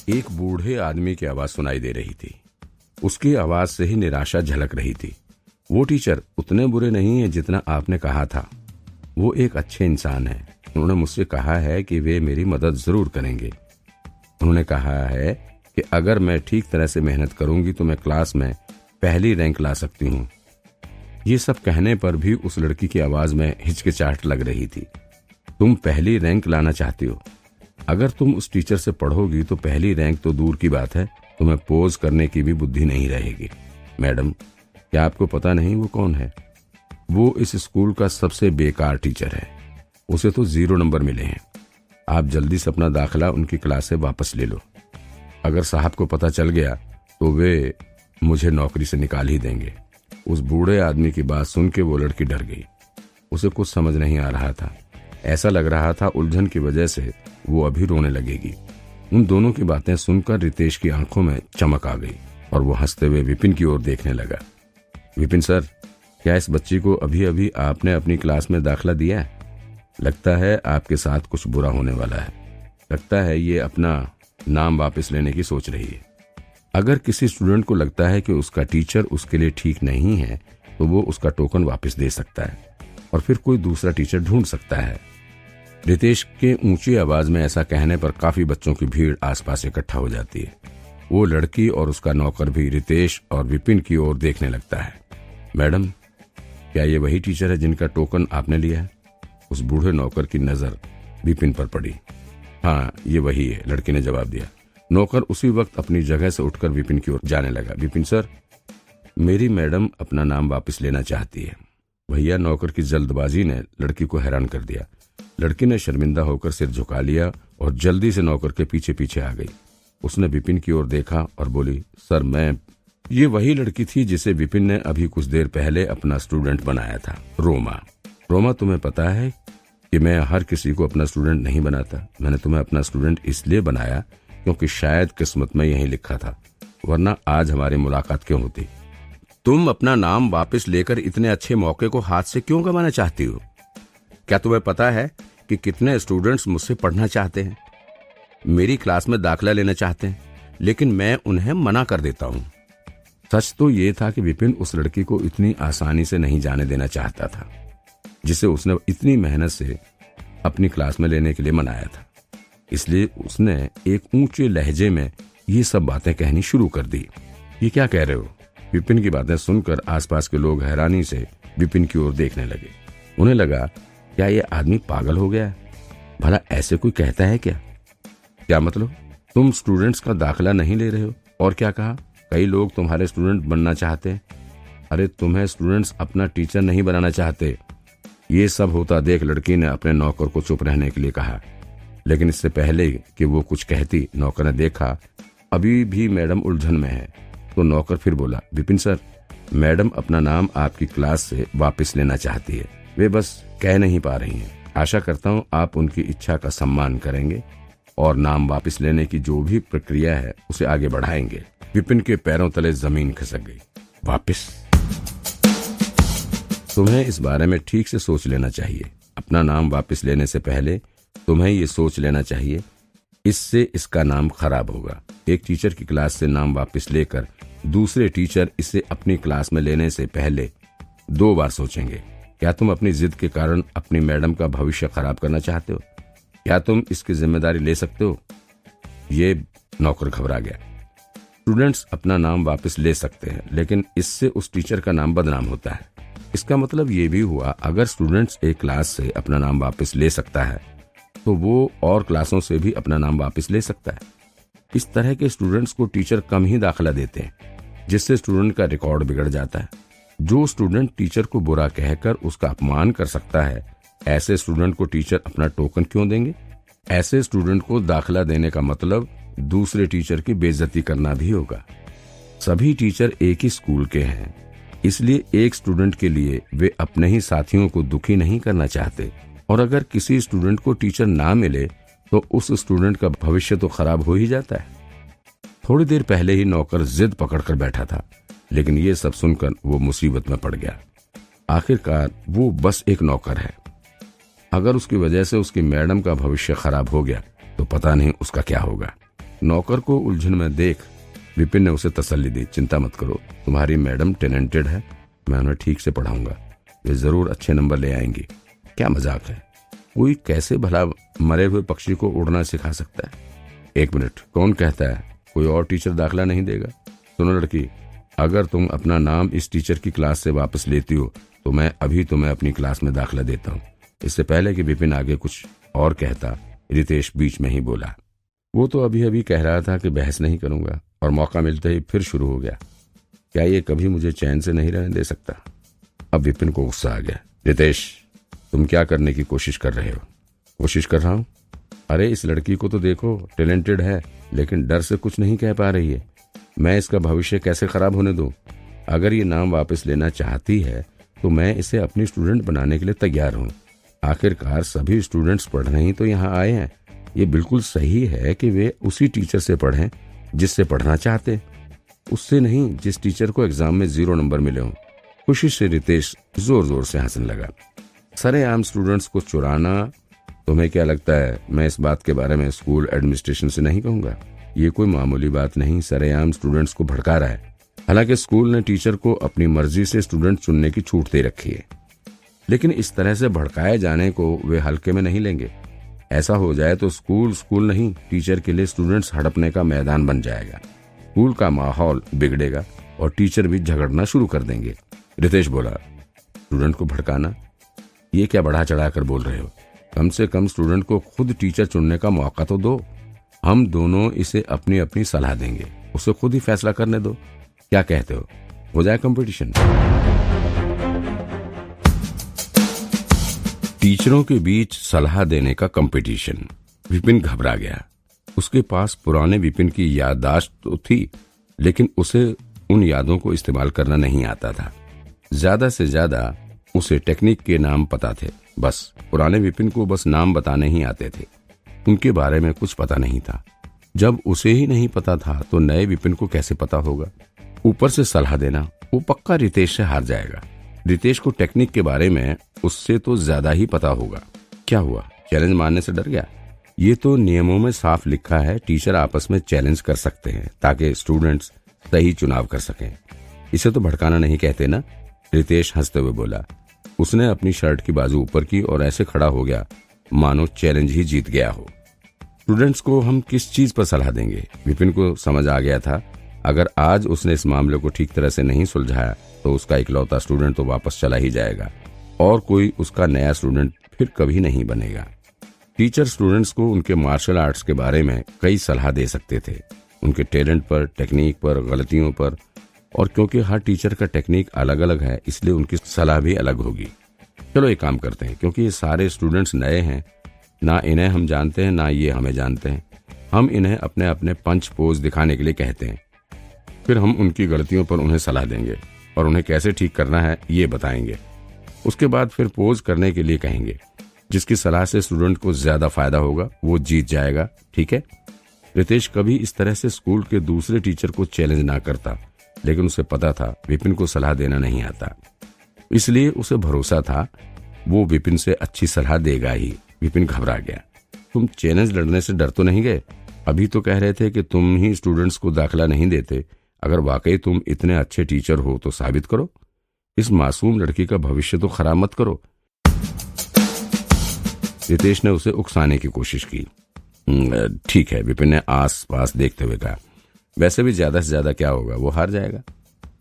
एक बूढ़े आदमी की आवाज सुनाई दे रही थी। उसकी आवाज से ही निराशा झलक रही थी। वो टीचर उतने बुरे नहीं है जितना आपने कहा था। वो एक अच्छे इंसान है। उन्होंने मुझसे कहा है कि वे मेरी मदद जरूर करेंगे। उन्होंने कहा है कि अगर मैं ठीक तरह से मेहनत करूंगी तो मैं क्लास में पहली रैंक ला सकती हूँ। ये सब कहने पर भी उस लड़की की आवाज में हिचकिचाहट लग रही थी। तुम पहली रैंक लाना चाहती हो? अगर तुम उस टीचर से पढ़ोगी तो पहली रैंक तो दूर की बात है, तुम्हें पोज करने की भी बुद्धि नहीं रहेगी। मैडम, क्या आपको पता नहीं वो कौन है? वो इस स्कूल का सबसे बेकार टीचर है। उसे तो 0 नंबर मिले हैं। आप जल्दी से अपना दाखिला उनकी क्लास से वापस ले लो। अगर साहब को पता चल गया तो वे मुझे नौकरी से निकाल ही देंगे। उस बूढ़े आदमी की बात सुन के वो लड़की डर गई। उसे कुछ समझ नहीं आ रहा था। ऐसा लग रहा था उलझन की वजह से वो अभी रोने लगेगी। उन दोनों की बातें सुनकर रितेश की आंखों में चमक आ गई और वो हंसते हुए विपिन की ओर देखने लगा। विपिन सर, क्या इस बच्ची को अभी अभी आपने अपनी क्लास में दाखिला दिया है? लगता है आपके साथ कुछ बुरा होने वाला है। लगता है ये अपना नाम वापस लेने की सोच रही है। अगर किसी स्टूडेंट को लगता है कि उसका टीचर उसके लिए ठीक नहीं है तो वो उसका टोकन वापस दे सकता है और फिर कोई दूसरा टीचर ढूंढ सकता है। रितेश के ऊंची आवाज में ऐसा कहने पर काफी बच्चों की भीड़ आसपास इकट्ठा हो जाती है। वो लड़की और उसका नौकर भी रितेश और विपिन की ओर देखने लगता है। मैडम, क्या ये वही टीचर है जिनका टोकन आपने लिया है? उस बूढ़े नौकर की नजर विपिन पर पड़ी। हाँ, ये वही है, लड़की ने जवाब दिया। नौकर उसी वक्त अपनी जगह से उठकर विपिन की ओर जाने लगा। विपिन सर, मेरी मैडम अपना नाम वापस लेना चाहती है। भैया, नौकर की जल्दबाजी ने लड़की को हैरान कर दिया। लड़की ने शर्मिंदा होकर सिर झुका लिया और जल्दी से नौकर के पीछे पीछे आ गई। उसने विपिन की ओर देखा और बोली, सर मैं... ये वही लड़की थी जिसे विपिन ने अभी कुछ देर पहले अपना स्टूडेंट बनाया था, रोमा। रोमा, तुम्हें पता है कि मैं हर किसी को अपना स्टूडेंट नहीं बनाता। मैंने तुम्हें अपना स्टूडेंट इसलिए बनाया क्योंकि शायद किस्मत में यही लिखा था, वरना आज हमारी मुलाकात क्यों होती। तुम अपना नाम वापस लेकर इतने अच्छे मौके को हाथ से क्यों गंवाना चाहती हो? क्या तुम्हें पता है कि कितने स्टूडेंट्स मुझसे पढ़ना चाहते हैं, मेरी क्लास में दाखिला लेना चाहते हैं, लेकिन मैं उन्हें मना कर देता हूँ। सच तो ये था कि विपिन उस लड़की को इतनी आसानी से नहीं जाने देना चाहता था, जिसे उसने इतनी मेहनत से अपनी क्लास में लेने के लिए मनाया था। इसलिए उसने एक ऊंचे लहजे में ये सब बातें कहनी शुरू कर दी। ये क्या कह रहे हो? विपिन की बातें सुनकर आसपास के लोग हैरानी से विपिन की ओर देखने लगे। उन्हें लगा, क्या ये आदमी पागल हो गया है? भला ऐसे कोई कहता है क्या? क्या मतलब? तुम स्टूडेंट्स का दाखिला नहीं ले रहे हो? और क्या कहा? कई लोग तुम्हारे स्टूडेंट बनना चाहते हैं। अरे तुम्हें स्टूडेंट्स अपना टीचर नहीं बनाना चाहते। ये सब होता देख लड़की ने अपने नौकर को चुप रहने के लिए कहा, लेकिन इससे पहले कि वो कुछ कहती, नौकर ने देखा अभी भी मैडम उलझन में है, तो नौकर फिर बोला, विपिन सर, मैडम अपना नाम आपकी क्लास से वापस लेना चाहती है। वे बस कह नहीं पा रही हैं। आशा करता हूँ आप उनकी इच्छा का सम्मान करेंगे और नाम वापस लेने की जो भी प्रक्रिया है उसे आगे बढ़ाएंगे। विपिन के पैरों तले जमीन खिसक गई। वापस? तुम्हें इस बारे में ठीक से सोच लेना चाहिए। अपना नाम वापस लेने से पहले तुम्हें ये सोच लेना चाहिए, इससे इसका नाम खराब होगा। एक टीचर की क्लास से नाम वापस लेकर दूसरे टीचर इसे अपनी क्लास में लेने से पहले 2 बार सोचेंगे। क्या तुम अपनी जिद के कारण अपनी मैडम का भविष्य खराब करना चाहते हो? क्या तुम इसकी जिम्मेदारी ले सकते हो? ये नौकर घबरा गया। स्टूडेंट्स अपना नाम वापस ले सकते हैं, लेकिन इससे उस टीचर का नाम बदनाम होता है। इसका मतलब ये भी हुआ, अगर स्टूडेंट्स एक क्लास से अपना नाम वापस ले सकता है तो वो और क्लासों से भी अपना नाम वापस ले सकता है। इस तरह के स्टूडेंट्स को टीचर कम ही दाखिला देते हैं, जिससे स्टूडेंट का रिकॉर्ड बिगड़ जाता है। जो स्टूडेंट टीचर को बुरा कहकर उसका अपमान कर सकता है, ऐसे स्टूडेंट को टीचर अपना टोकन क्यों देंगे? ऐसे स्टूडेंट को दाखिला देने का मतलब दूसरे टीचर की बेइज्जती करना भी होगा। सभी टीचर एक ही स्कूल के हैं, इसलिए एक स्टूडेंट के लिए वे अपने ही साथियों को दुखी नहीं करना चाहते। और अगर किसी स्टूडेंट को टीचर ना मिले तो उस स्टूडेंट का भविष्य तो खराब हो ही जाता है। थोड़ी देर पहले ही नौकर जिद पकड़कर बैठा था, लेकिन ये सब सुनकर वो मुसीबत में पड़ गया। आखिरकार वो बस एक नौकर है। अगर उसकी वजह से उसकी मैडम का भविष्य खराब हो गया तो पता नहीं उसका क्या होगा। नौकर को उलझन में देख विपिन ने उसे तसल्ली दी। चिंता मत करो, तुम्हारी मैडम टैलेंटेड है, मैं उन्हें ठीक से पढ़ाऊंगा, वे जरूर अच्छे नंबर ले आएंगी। क्या मजाक है, कोई कैसे भला मरे हुए पक्षी को उड़ना सिखा सकता है? एक मिनट, कौन कहता है कोई और टीचर दाखिला नहीं देगा? सुनो लड़की, अगर तुम अपना नाम इस टीचर की क्लास से वापस लेती हो तो मैं अभी तुम्हें अपनी क्लास में दाखिला देता हूँ। इससे पहले कि विपिन आगे कुछ और कहता, रितेश बीच में ही बोला। वो तो अभी अभी कह रहा था कि बहस नहीं करूंगा और मौका मिलते ही फिर शुरू हो गया। क्या ये कभी मुझे चैन से नहीं रहने दे सकता? अब विपिन को गुस्सा आ गया। रितेश, तुम क्या करने की कोशिश कर रहे हो? कोशिश कर रहा हूँ? अरे इस लड़की को तो देखो, टैलेंटेड है लेकिन डर से कुछ नहीं कह पा रही है। मैं इसका भविष्य कैसे खराब होने दूं? अगर ये नाम वापस लेना चाहती है तो मैं इसे अपनी स्टूडेंट बनाने के लिए तैयार हूँ। आखिरकार सभी स्टूडेंट्स पढ़ने ही तो यहाँ आए हैं। ये बिल्कुल सही है कि वे उसी टीचर से पढ़ें जिससे पढ़ना चाहते, उससे नहीं जिस टीचर को एग्जाम में 0 नंबर मिले हों। खुशी से रितेश जोर जोर से हंसने लगा। सरेआम स्टूडेंट्स को चुराना, तुम्हें क्या लगता है मैं इस बात के बारे में स्कूल एडमिनिस्ट्रेशन से नहीं कहूंगा? ये कोई मामूली बात नहीं, सरेआम स्टूडेंट्स को भड़का रहा है। हालांकि स्कूल ने टीचर को अपनी मर्जी से स्टूडेंट चुनने की छूट दे रखी है, लेकिन इस तरह से भड़काए जाने को वे हल्के में नहीं लेंगे। ऐसा हो जाए तो स्कूल नहीं, टीचर के लिए स्टूडेंट्स हड़पने का मैदान बन जाएगा। स्कूल का माहौल बिगड़ेगा और टीचर भी झगड़ना शुरू कर देंगे। रितेश बोला, स्टूडेंट को भड़काना, ये क्या बढ़ा चढ़ा कर बोल रहे हो? कम से कम स्टूडेंट को खुद टीचर चुनने का मौका तो दो। हम दोनों इसे अपनी अपनी सलाह देंगे, उसे खुद ही फैसला करने दो। क्या कहते हो जाए कंपटीशन? टीचरों के बीच सलाह देने का कंपटीशन। विपिन घबरा गया। उसके पास पुराने विपिन की याददाश्त तो थी, लेकिन उसे उन यादों को इस्तेमाल करना नहीं आता था। ज्यादा से ज्यादा उसे टेक्निक के नाम पता थे, बस। पुराने विपिन को बस नाम बताने ही आते थे, उनके बारे में कुछ पता नहीं था। जब उसे ही नहीं पता था तो नए विपिन को कैसे पता होगा? ऊपर से सलाह देना, वो पक्का रितेश से हार जाएगा। रितेश को टेक्निक के बारे में उससे तो ज्यादा ही पता होगा। क्या हुआ, चैलेंज मारने से डर गया? ये तो नियमों में साफ लिखा है, टीचर आपस में चैलेंज कर सकते हैं ताकि स्टूडेंट्स सही चुनाव कर सकें। इसे तो भड़काना नहीं कहते ना? रितेश हंसते हुए बोला। उसने अपनी शर्ट की बाजू ऊपर की और ऐसे खड़ा हो गया मानो चैलेंज ही जीत गया हो। स्टूडेंट्स को हम किस चीज पर सलाह देंगे? विपिन को समझ आ गया था, अगर आज उसने इस मामले को ठीक तरह से नहीं सुलझाया तो उसका इकलौता स्टूडेंट तो वापस चला ही जाएगा और कोई उसका नया स्टूडेंट फिर कभी नहीं बनेगा। टीचर स्टूडेंट्स को उनके मार्शल आर्ट्स के बारे में कई सलाह दे सकते थे, उनके टैलेंट पर, टेक्निक पर, गलतियों पर, और क्योंकि हर टीचर का टेक्निक अलग अलग है इसलिए उनकी सलाह भी अलग होगी। चलो एक काम करते हैं, क्योंकि ये सारे स्टूडेंट्स नए हैं, ना इन्हें हम जानते हैं ना ये हमें जानते हैं। हम इन्हें अपने अपने पंच पोज दिखाने के लिए कहते हैं, फिर हम उनकी गलतियों पर उन्हें सलाह देंगे और उन्हें कैसे ठीक करना है ये बताएंगे। उसके बाद फिर पोज करने के लिए कहेंगे। जिसकी सलाह से स्टूडेंट को ज्यादा फायदा होगा वो जीत जाएगा, ठीक है? रितेश कभी इस तरह से स्कूल के दूसरे टीचर को चैलेंज ना करता, लेकिन उसे पता था विपिन को सलाह देना नहीं आता, इसलिए उसे भरोसा था वो विपिन से अच्छी सलाह देगा ही। विपिन घबरा गया। तुम चैलेंज लड़ने से डर तो नहीं गए? अभी तो कह रहे थे कि तुम ही स्टूडेंट्स को दाखिला नहीं देते। अगर वाकई तुम इतने अच्छे टीचर हो तो साबित करो। इस मासूम लड़की का भविष्य तो खराब मत करो। रितेश ने उसे उकसाने की कोशिश की। ठीक है, विपिन ने आस पास देखते हुए कहा। वैसे भी ज्यादा से ज्यादा क्या होगा, वो हार जाएगा,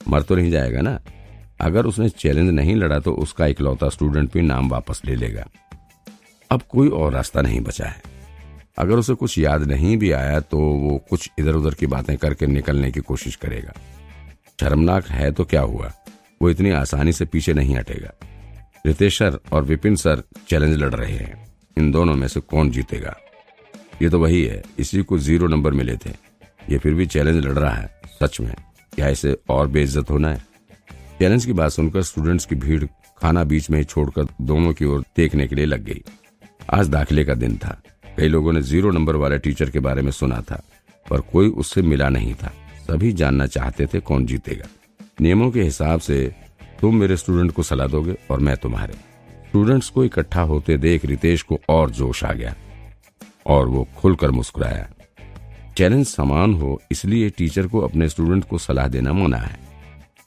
मर तो नहीं जाएगा ना। अगर उसने चैलेंज नहीं लड़ा तो उसका इकलौता स्टूडेंट भी नाम वापस ले लेगा। अब कोई और रास्ता नहीं बचा है। अगर उसे कुछ याद नहीं भी आया तो वो कुछ इधर उधर की बातें करके निकलने की कोशिश करेगा। शर्मनाक है तो क्या हुआ, वो इतनी आसानी से पीछे नहीं हटेगा। रितेश सर और विपिन सर चैलेंज लड़ रहे हैं, इन दोनों में से कौन जीतेगा? ये तो वही है, इसी को 0 नंबर मिले थे, ये फिर भी चैलेंज लड़ रहा है। सच में क्या इसे और बेइज्जत होना है? चैलेंज की बात सुनकर स्टूडेंट्स की भीड़ खाना बीच में ही छोड़कर दोनों की ओर देखने के लिए लग गई। आज दाखिले का दिन था। कई लोगों ने 0 नंबर वाले टीचर के बारे में सुना था, पर कोई उससे मिला नहीं था। सभी जानना चाहते थे कौन जीतेगा। नियमों के हिसाब से तुम मेरे स्टूडेंट को सलाह दोगे और मैं तुम्हारे। स्टूडेंट्स को इकट्ठा होते देख रितेश को और जोश आ गया और वो खुलकर मुस्कुराया। चैलेंज समान हो इसलिए टीचर को अपने स्टूडेंट को सलाह देना मना है,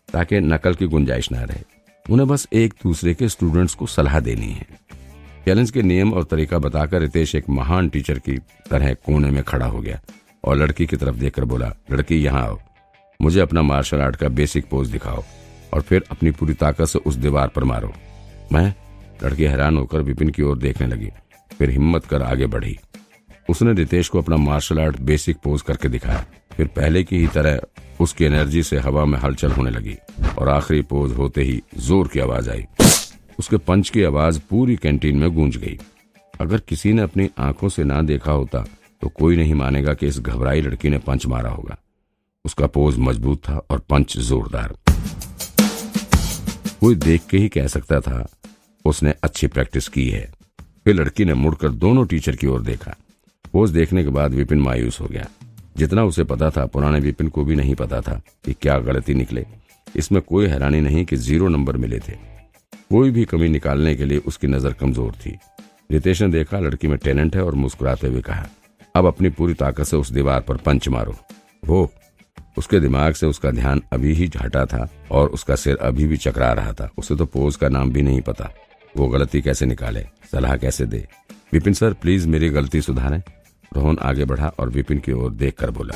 ताकि नकल की गुंजाइश ना रहे। उन्हें बस एक दूसरे के स्टूडेंट्स को सलाह देनी है। चैलेंज के नियम और तरीका बताकर रितेश एक महान टीचर की तरह कोने में खड़ा हो गया और लड़की की तरफ देखकर बोला, लड़की यहाँ आओ, मुझे अपना मार्शल आर्ट का बेसिक पोज दिखाओ और फिर अपनी पूरी ताकत से उस दीवार पर मारो। मैं? लड़की हैरान होकर विपिन की ओर देखने लगी, फिर हिम्मत कर आगे बढ़ी। उसने रितेश को अपना मार्शल आर्ट बेसिक पोज करके दिखाया। फिर पहले की ही तरह उसकी एनर्जी से हवा में हलचल होने लगी और आखिरी पोज होते ही जोर की आवाज आई। उसके पंच की आवाज पूरी कैंटीन में गूंज गई। अगर किसी ने अपनी आंखों से ना देखा होता तो कोई नहीं मानेगा कि इस घबराई लड़की ने पंच मारा होगा। उसका पोज मजबूत था और पंच जोरदार। कोई देख के ही कह सकता था उसने अच्छी प्रैक्टिस की है। फिर लड़की ने मुड़कर दोनों टीचर की ओर देखा। पोज देखने के बाद विपिन मायूस हो गया। जितना उसे पता था पुराने विपिन को भी नहीं पता था कि क्या गलती निकले। इसमें कोई हैरानी नहीं कि 0 नंबर मिले थे। कोई भी कमी निकालने के लिए उसकी नजर कमजोर थी। रितेश ने देखा लड़की में टैलेंट है और मुस्कुराते हुए कहा, अब अपनी पूरी ताकत से उस दीवार पर पंच मारो। वो उसके दिमाग से उसका ध्यान अभी ही हटा था और उसका सिर अभी भी चकरा रहा था। उसे तो पोज का नाम भी नहीं पता। वो गलती कैसे निकाले, सलाह कैसे दे। विपिन सर प्लीज मेरी गलती सुधारें। रोहन आगे बढ़ा और विपिन की ओर देखकर बोला,